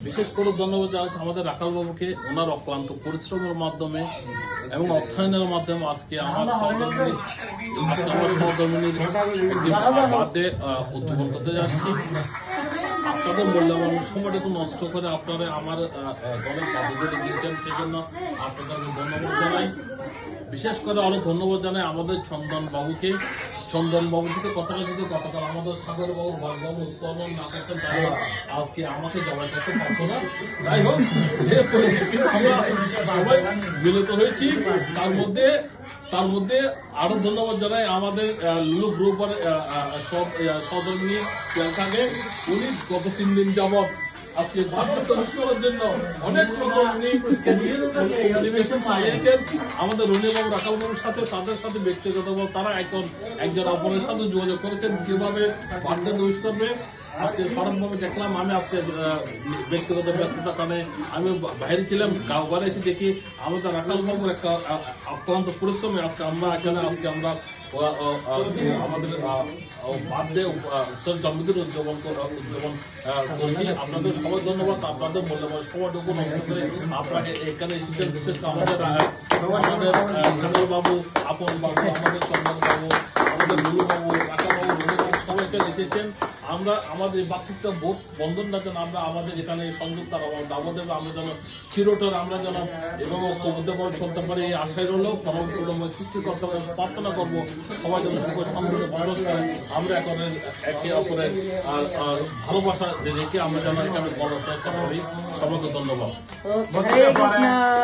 বিশেষ করে ধন্যবাদ জানাচ্ছি আমাদের রাখাল বাবুকে, ওনার অক্লান্ত পরিশ্রমের মাধ্যমে এবং অর্থায়নের মাধ্যমে আজকে আমার সহধর্মিনীর বার্থডে উদযাপন করতে যাচ্ছি। আপনাদের মূল্যবান সময়টুকু নষ্ট করে আপনারা আমার দলের বার্থডে দিয়েছেন, সেই জন্য আপনাদেরকে ধন্যবাদ জানাই। বিশেষ করে আরো ধন্যবাদ জানাই আমাদের চন্দন বাবুকে। চন্দন বাবু থেকে কথাটা যদি গতকাল আমাদের সাগর বাবু বাবু উৎপাদন না করতেন তাহলে আজকে আমাকে জবাই করতে পারতো না। যাই হোক, যে পরিস্থিতিতে আমরা সবাই মিলিত হয়েছি, তার মধ্যে আরো ধন্যবাদ জানাই আমাদের লুলু গ্রুপের সহধর্মিনী প্রিয়াঙ্কাকে। উনি গত 3 দিন যাবৎ আজকে করার জন্য অনেক রকম পরিবেশন চালিয়েছেন আমাদের রনিবাবু রাখাল বাবুর সাথে, তাদের সাথে ব্যক্তিগতভাবে তারা এখন একজন অপরের সাথে যোগাযোগ করেছেন কিভাবে বার্থডে উইশ করবে। আজকে সড়কভাবে দেখলাম, আমি আজকে ব্যক্তিগত ব্যস্ততার কারণে আমি বাইরে ছিলাম, গাঁও ঘরে এসে দেখি আমাদের রাখাল বাবুর একটা অক্লান্ত পরিশ্রমে আজকে আমরা আমাদের বার্থডে জন্মদিন উদযাপন করেছি। আপনাদের সবাই ধন্যবাদ, আপনাদের মূল্যবান সময়টুকু নষ্ট করে আপনাকে এখানে এসেছেন। বিশেষ করে আমাদের সাগর বাবু, আপন বাবু, আমাদের চন্দন বাবু, আমাদের লুলু বাবু, রাখা বাবু, রনি বাবু সবাই এখানে এসেছেন। আমরা আমাদের বার্ষিকটা বোধ বন্ধনটা যেন আমরা আমাদের এখানে সংযুক্ত দাবদেব আমরা যেন চিরতর আমরা যেন এবং ঐক্যবদ্ধভাবে চলতে পারি, এই আশায় রইল। পরম করুণাময় সৃষ্টিকর্তা প্রার্থনা করবো সবাই যেন সুখ সমৃদ্ধ বসবাস করে। আমরা এখন একে অপরের ভালোবাসা রেখে আমরা যেন এখানে বড় চেষ্টা করি। সবাইকে ধন্যবাদ।